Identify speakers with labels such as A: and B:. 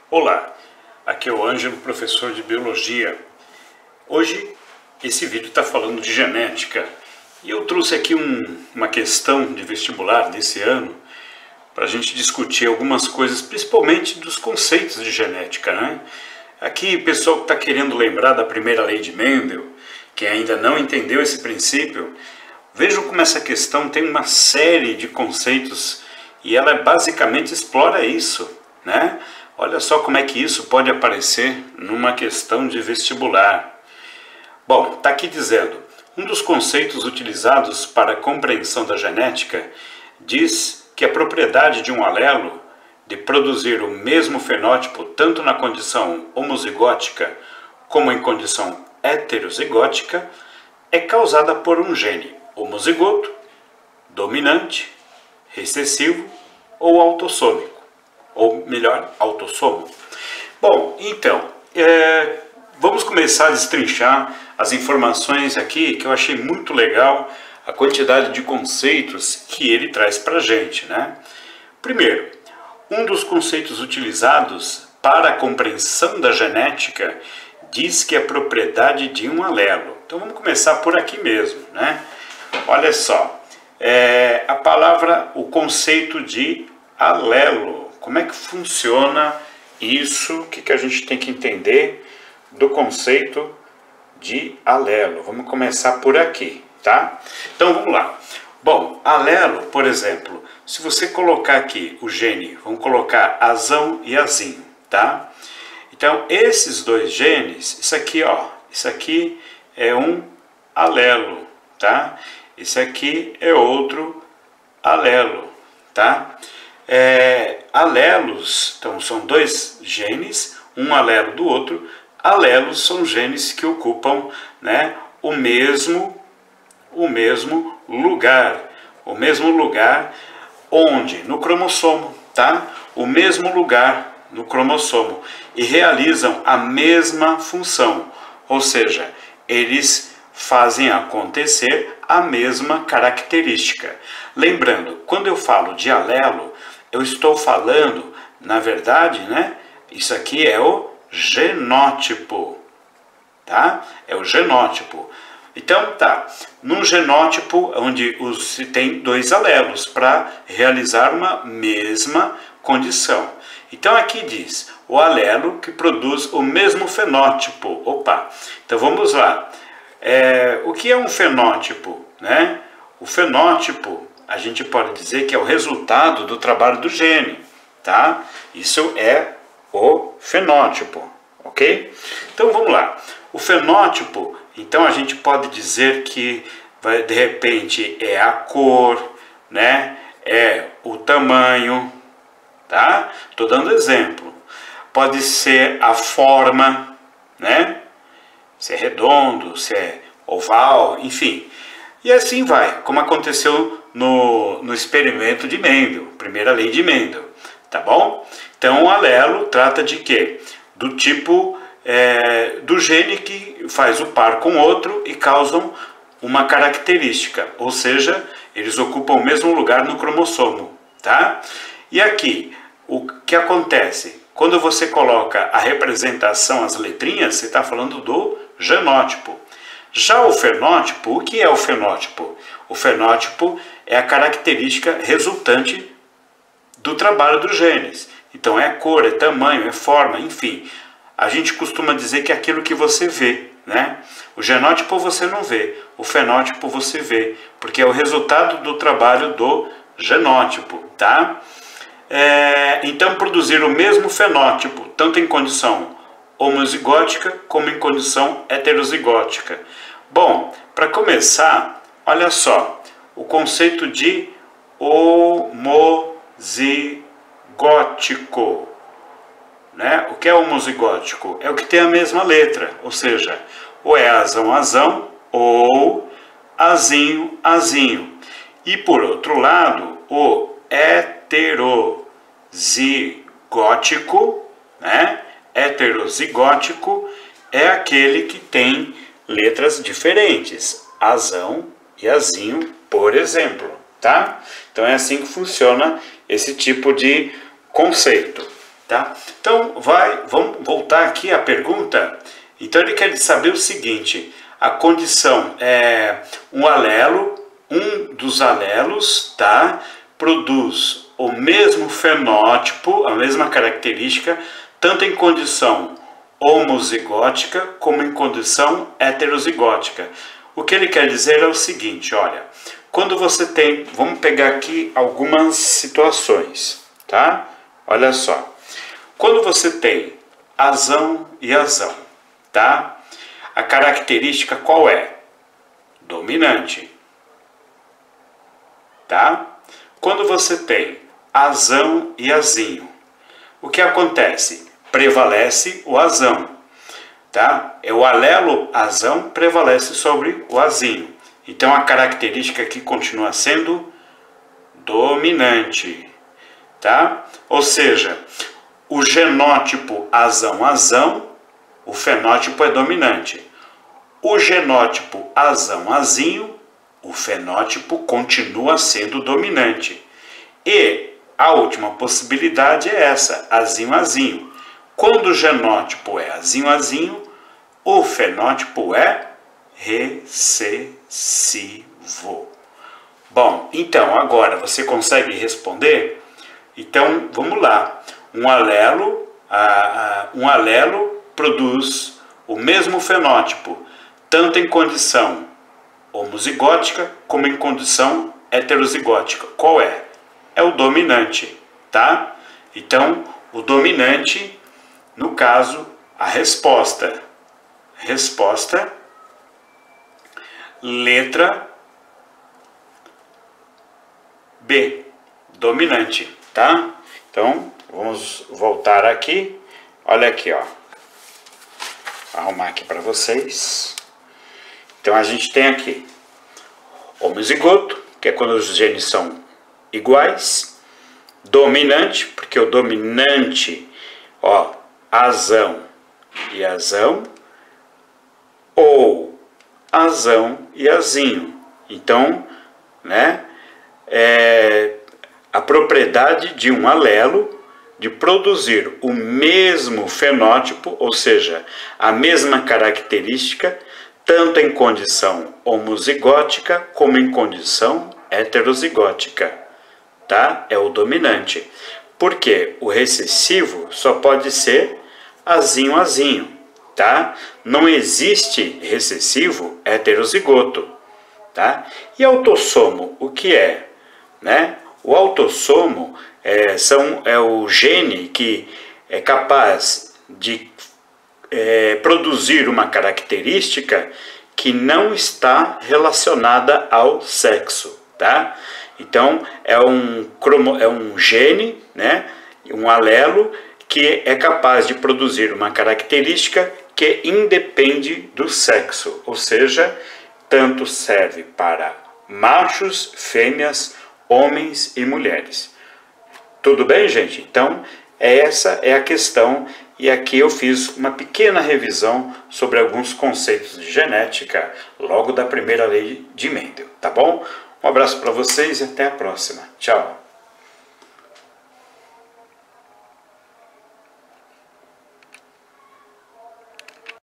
A: Olá, aqui é o Ângelo, professor de Biologia. Hoje esse vídeo está falando de genética e eu trouxe aqui uma questão de vestibular desse ano para a gente discutir algumas coisas, principalmente dos conceitos de genética, né? Aqui o pessoal que está querendo lembrar da primeira lei de Mendel, que ainda não entendeu esse princípio, vejam como essa questão tem uma série de conceitos e ela basicamente explora isso, né? Olha só como é que isso pode aparecer numa questão de vestibular. Bom, está aqui dizendo, um dos conceitos utilizados para a compreensão da genética diz que a propriedade de um alelo de produzir o mesmo fenótipo tanto na condição homozigótica como em condição heterozigótica é causada por um gene homozigoto, dominante, recessivo ou autossômico. Ou melhor, autossomo. Bom, então, vamos começar a destrinchar as informações aqui, que eu achei muito legal a quantidade de conceitos que ele traz para a gente, né? Primeiro, um dos conceitos utilizados para a compreensão da genética diz que é a propriedade de um alelo. Então vamos começar por aqui mesmo, né? Olha só, a palavra, o conceito de alelo. Como é que funciona isso? O que a gente tem que entender do conceito de alelo? Vamos começar por aqui, tá? Então vamos lá. Bom, alelo, por exemplo, se você colocar aqui o gene, vamos colocar azão e azinho, tá? Então esses dois genes, isso aqui, ó, isso aqui é um alelo, tá? Esse aqui é outro alelo, tá? Alelos, então são dois genes, um alelo do outro. Alelos são genes que ocupam, né, o mesmo lugar onde? No cromossomo, tá? O mesmo lugar no cromossomo e realizam a mesma função, ou seja, eles fazem acontecer a mesma característica. Lembrando, quando eu falo de alelo, eu estou falando, na verdade, né? Isso aqui é o genótipo, tá? É o genótipo. Então, tá. Num genótipo onde se tem dois alelos para realizar uma mesma condição. Então, aqui diz o alelo que produz o mesmo fenótipo. Opa! Então, vamos lá. O que é um fenótipo, né? O fenótipo, a gente pode dizer que é o resultado do trabalho do gene, tá? Isso é o fenótipo, ok? Então vamos lá. O fenótipo, então a gente pode dizer que de repente é a cor, né? É o tamanho, tá? Estou dando exemplo. Pode ser a forma, né? Se é redondo, se é oval, enfim. E assim vai, como aconteceu no experimento de Mendel, primeira lei de Mendel, tá bom? Então o alelo trata de quê? Do tipo do gene que faz o par com outro e causam uma característica, ou seja, eles ocupam o mesmo lugar no cromossomo, tá? E aqui, o que acontece? Quando você coloca a representação, as letrinhas, você está falando do genótipo. Já o fenótipo, o que é o fenótipo? O fenótipo é a característica resultante do trabalho dos genes. Então é cor, é tamanho, é forma, enfim. A gente costuma dizer que é aquilo que você vê, né? O genótipo você não vê, o fenótipo você vê, porque é o resultado do trabalho do genótipo, tá? Então produzir o mesmo fenótipo, tanto em condição homozigótica como em condição heterozigótica. Bom, para começar, olha só, o conceito de homozigótico, né? O que é homozigótico? É o que tem a mesma letra, ou seja, ou é azão, azão, ou azinho, azinho. E por outro lado, o heterozigótico, né? Heterozigótico é aquele que tem letras diferentes, azão e azinho, por exemplo, tá? Então é assim que funciona esse tipo de conceito. tá? Então, vamos voltar aqui à pergunta. Então, ele quer saber o seguinte: a condição é um dos alelos, tá? Produz o mesmo fenótipo, a mesma característica, tanto em condição homozigótica como em condição heterozigótica. O que ele quer dizer é o seguinte, olha, quando você tem, vamos pegar aqui algumas situações, tá? Olha só, quando você tem azão e azão, tá? A característica qual é? Dominante, tá? Quando você tem azão e azinho, o que acontece? Prevalece o azão, tá? O alelo azão prevalece sobre o azinho. Então a característica aqui continua sendo dominante, tá? Ou seja, o genótipo azão-azão, o fenótipo é dominante. O genótipo azão-azinho, o fenótipo continua sendo dominante. E a última possibilidade é essa, azinho-azinho. Quando o genótipo é azinho-azinho, o fenótipo é recessivo. Bom, então agora você consegue responder? Então vamos lá. Um alelo produz o mesmo fenótipo, tanto em condição homozigótica como em condição heterozigótica. Qual é? É o dominante, tá? Então, o dominante, no caso, a resposta. Resposta, letra B, dominante, tá? Então, vamos voltar aqui. Olha aqui, ó. Arrumar aqui para vocês. Então, a gente tem aqui homozigoto, que é quando os genes são iguais. Dominante, porque o dominante, ó, azão e azão, ou azão e azinho. Então, né, a propriedade de um alelo de produzir o mesmo fenótipo, ou seja, a mesma característica, tanto em condição homozigótica como em condição heterozigótica, tá? É o dominante. Porque o recessivo só pode ser azinho-azinho, tá? Não existe recessivo heterozigoto, tá? E autossomo, o que é? Né? O autossomo é o gene que é capaz de produzir uma característica que não está relacionada ao sexo, tá? Então, é um gene, né? Um alelo que é capaz de produzir uma característica que independe do sexo, ou seja, tanto serve para machos, fêmeas, homens e mulheres. Tudo bem, gente? Então, essa é a questão, e aqui eu fiz uma pequena revisão sobre alguns conceitos de genética, logo da primeira lei de Mendel, tá bom? Um abraço para vocês e até a próxima. Tchau!